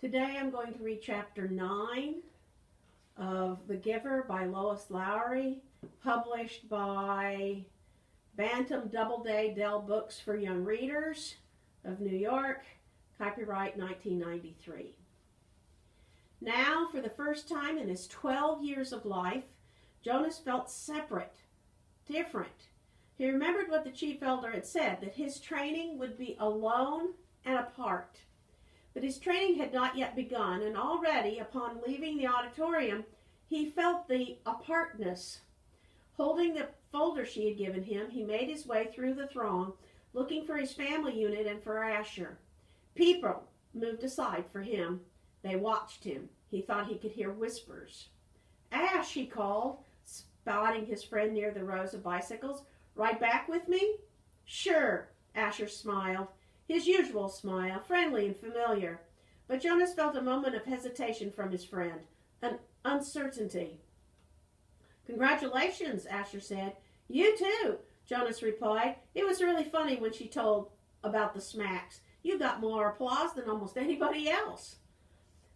Today I'm going to read chapter 9 of The Giver by Lois Lowry, published by Bantam Doubleday Dell Books for Young Readers of New York, copyright 1993. Now, for the first time in his 12 years of life, Jonas felt separate, different. He remembered what the chief elder had said, that his training would be alone and apart. But his training had not yet begun, and already, upon leaving the auditorium, he felt the apartness. Holding the folder she had given him, he made his way through the throng, looking for his family unit and for Asher. People moved aside for him. They watched him. He thought he could hear whispers. "Ash," he called, spotting his friend near the rows of bicycles. "Ride back with me?" "Sure," Asher smiled. His usual smile, friendly and familiar. But Jonas felt a moment of hesitation from his friend, an uncertainty. "Congratulations," Asher said. "You too," Jonas replied. "It was really funny when she told about the smacks. You got more applause than almost anybody else."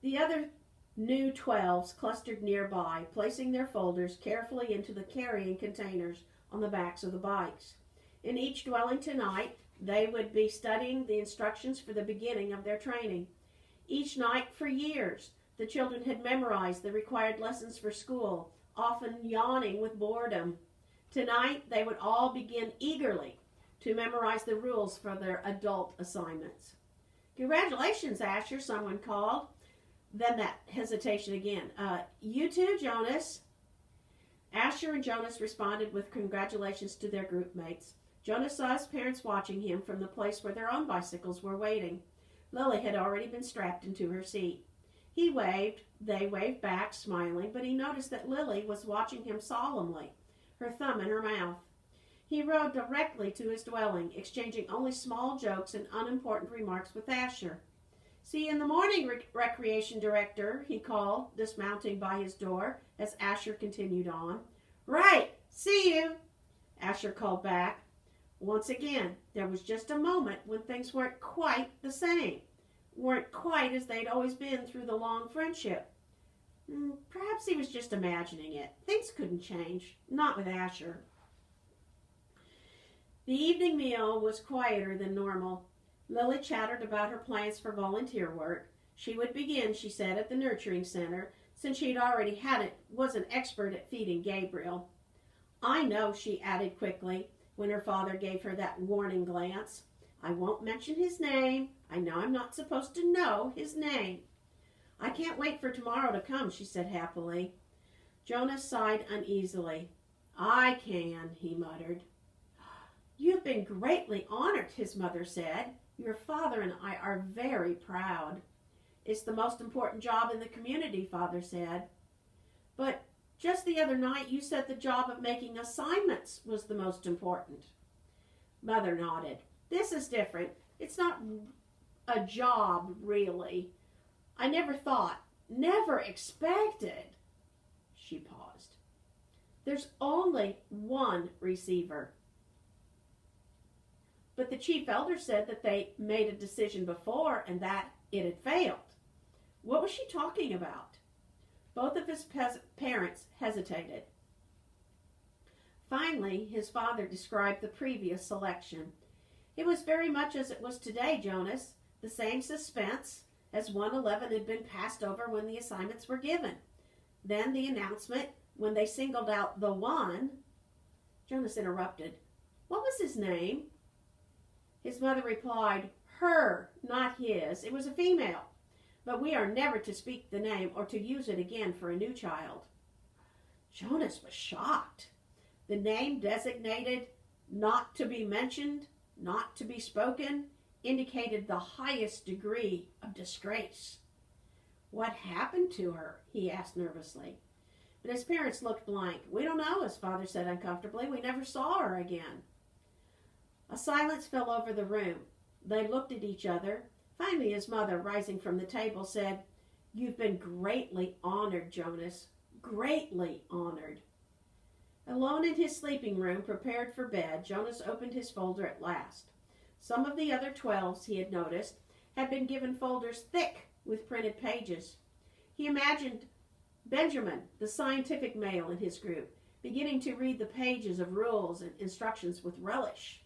The other new 12s clustered nearby, placing their folders carefully into the carrying containers on the backs of the bikes. In each dwelling tonight, they would be studying the instructions for the beginning of their training. Each night for years, the children had memorized the required lessons for school, often yawning with boredom. Tonight, they would all begin eagerly to memorize the rules for their adult assignments. "Congratulations, Asher," someone called. Then that hesitation again. "You too, Jonas." Asher and Jonas responded with congratulations to their group mates. Jonas saw his parents watching him from the place where their own bicycles were waiting. Lily had already been strapped into her seat. He waved. They waved back, smiling, but he noticed that Lily was watching him solemnly, her thumb in her mouth. He rode directly to his dwelling, exchanging only small jokes and unimportant remarks with Asher. "See you in the morning, recreation director," he called, dismounting by his door as Asher continued on. "Right, see you," Asher called back. Once again, there was just a moment when things weren't quite the same, weren't quite as they'd always been through the long friendship. Perhaps he was just imagining it. Things couldn't change, not with Asher. The evening meal was quieter than normal. Lily chattered about her plans for volunteer work. She would begin, she said, at the nurturing center, since she'd already was an expert at feeding Gabriel. "I know," she added quickly, when her father gave her that warning glance. "I won't mention his name. I know I'm not supposed to know his name." "I can't wait for tomorrow to come," she said happily. Jonas sighed uneasily. "I can," he muttered. "You've been greatly honored," his mother said. "Your father and I are very proud." "It's the most important job in the community," Father said. "But just the other night you said the job of making assignments was the most important." Mother nodded. "This is different. It's not a job, really. I never thought, never expected." She paused. "There's only one receiver." "But the chief elder said that they made a decision before and that it had failed." What was she talking about? Both of his parents hesitated. Finally, his father described the previous selection. "It was very much as it was today, Jonas. The same suspense, as 111 had been passed over when the assignments were given. Then the announcement, when they singled out the one." Jonas interrupted. "What was his name?" His mother replied, "Her, not his. It was a female. But we are never to speak the name or to use it again for a new child." Jonas was shocked. The name designated not to be mentioned, not to be spoken, indicated the highest degree of disgrace. "What happened to her?" he asked nervously. But his parents looked blank. "We don't know," his father said uncomfortably. "We never saw her again." A silence fell over the room. They looked at each other. Finally, his mother, rising from the table, said, "You've been greatly honored, Jonas. Greatly honored." Alone in his sleeping room, prepared for bed, Jonas opened his folder at last. Some of the other 12s, he had noticed, had been given folders thick with printed pages. He imagined Benjamin, the scientific male in his group, beginning to read the pages of rules and instructions with relish.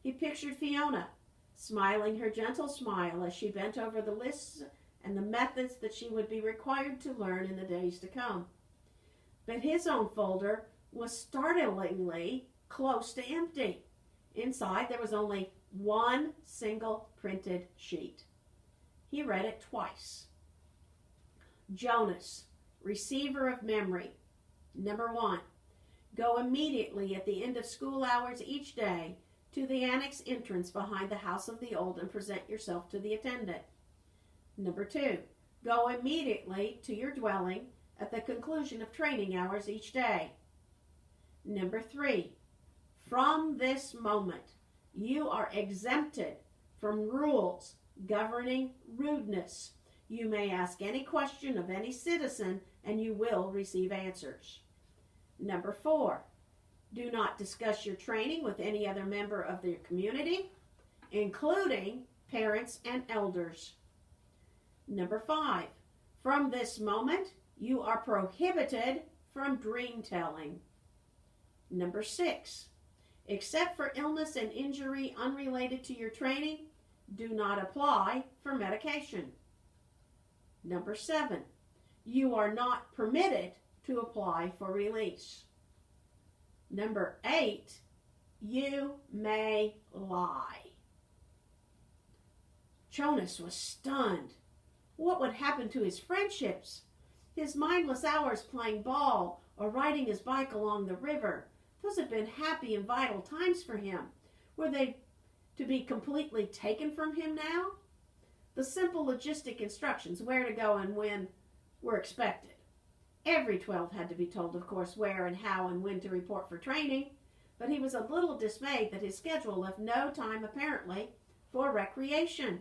He pictured Fiona, smiling her gentle smile as she bent over the lists and the methods that she would be required to learn in the days to come. But his own folder was startlingly close to empty. Inside there was only one single printed sheet. He read it twice. Jonas, receiver of memory. Number 1, go immediately at the end of school hours each day to the annex entrance behind the House of the Old and present yourself to the attendant. Number 2, go immediately to your dwelling at the conclusion of training hours each day. Number 3, from this moment, you are exempted from rules governing rudeness. You may ask any question of any citizen and you will receive answers. Number 4, do not discuss your training with any other member of the community, including parents and elders. Number 5, from this moment, you are prohibited from dream telling. Number 6, except for illness and injury unrelated to your training, do not apply for medication. Number 7, you are not permitted to apply for release. Number 8, you may lie. Jonas was stunned. What would happen to his friendships? His mindless hours playing ball or riding his bike along the river. Those had been happy and vital times for him. Were they to be completely taken from him now? The simple logistic instructions, where to go and when, were expected. Every 12 had to be told, of course, where and how and when to report for training, but he was a little dismayed that his schedule left no time, apparently, for recreation.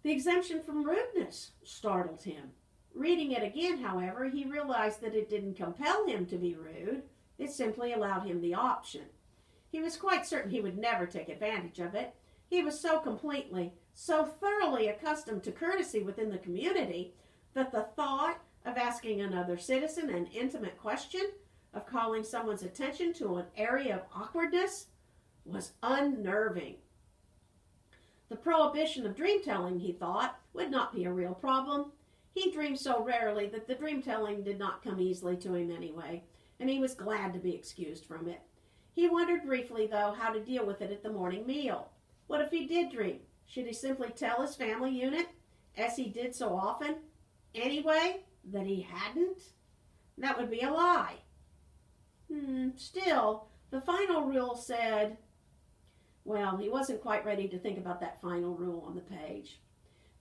The exemption from rudeness startled him. Reading it again, however, he realized that it didn't compel him to be rude. It simply allowed him the option. He was quite certain he would never take advantage of it. He was so completely, so thoroughly accustomed to courtesy within the community that the thought of asking another citizen an intimate question, of calling someone's attention to an area of awkwardness, was unnerving. The prohibition of dream-telling, he thought, would not be a real problem. He dreamed so rarely that the dream-telling did not come easily to him anyway, and he was glad to be excused from it. He wondered briefly, though, how to deal with it at the morning meal. What if he did dream? Should he simply tell his family unit, as he did so often, anyway, that he hadn't? That would be a lie. Still, the final rule said, well, he wasn't quite ready to think about that final rule on the page.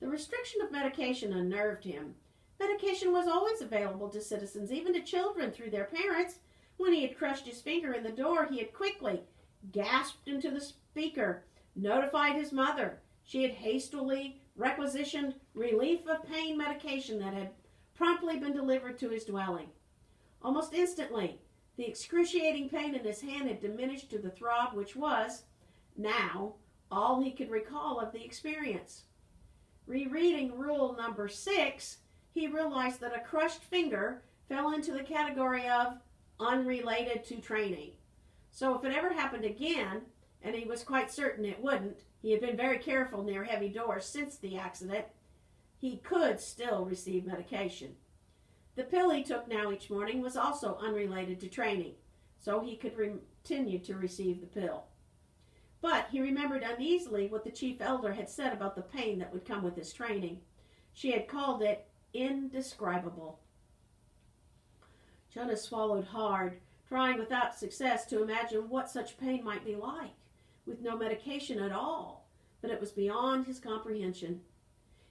The restriction of medication unnerved him. Medication was always available to citizens, even to children, through their parents. When he had crushed his finger in the door, he had quickly gasped into the speaker, notified his mother. She had hastily requisitioned relief of pain medication that had promptly been delivered to his dwelling. Almost instantly, the excruciating pain in his hand had diminished to the throb which was, now, all he could recall of the experience. Rereading rule number 6, he realized that a crushed finger fell into the category of unrelated to training. So if it ever happened again, and he was quite certain it wouldn't, he had been very careful near heavy doors since the accident, he could still receive medication. The pill he took now each morning was also unrelated to training, so he could continue to receive the pill. But he remembered uneasily what the chief elder had said about the pain that would come with his training. She had called it indescribable. Jonas swallowed hard, trying without success to imagine what such pain might be like, with no medication at all, but it was beyond his comprehension.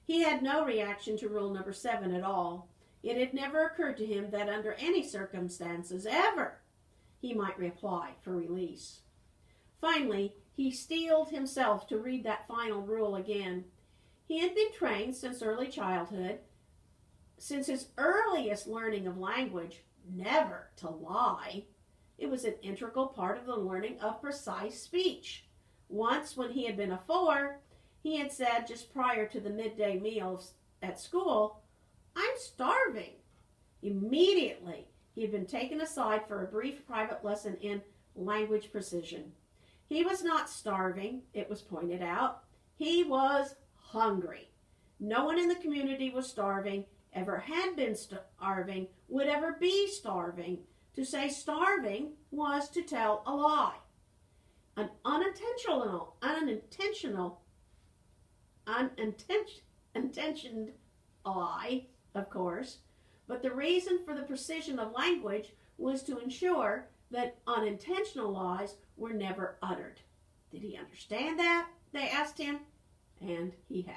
He had no reaction to rule number 7 at all. It had never occurred to him that under any circumstances, ever, he might reapply for release. Finally, he steeled himself to read that final rule again. He had been trained since early childhood, since his earliest learning of language, never to lie. It was an integral part of the learning of precise speech. Once, when he had been a 4, He had said just prior to the midday meals at school, "I'm starving." Immediately, he had been taken aside for a brief private lesson in language precision. He was not starving, it was pointed out. He was hungry. No one in the community was starving, ever had been starving, would ever be starving. To say starving was to tell a lie. An unintentioned lie, of course, but the reason for the precision of language was to ensure that unintentional lies were never uttered. Did he understand that? They asked him, and he had.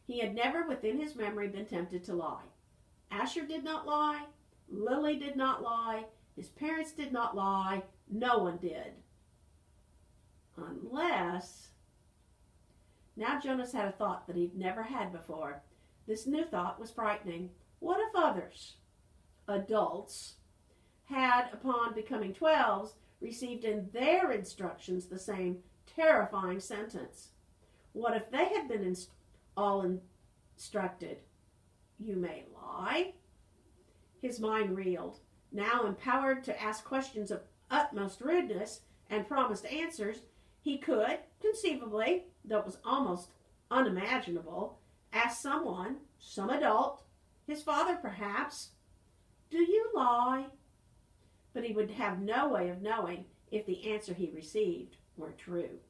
He had never within his memory been tempted to lie. Asher did not lie. Lily did not lie. His parents did not lie. No one did. Unless... Now Jonas had a thought that he'd never had before. This new thought was frightening. What if others, adults, had, upon becoming 12s, received in their instructions the same terrifying sentence? What if they had been all instructed, "You may lie"? His mind reeled. Now empowered to ask questions of utmost rudeness and promised answers, he could, conceivably, though it was almost unimaginable, ask someone, some adult, his father perhaps, "Do you lie?" But he would have no way of knowing if the answer he received were true.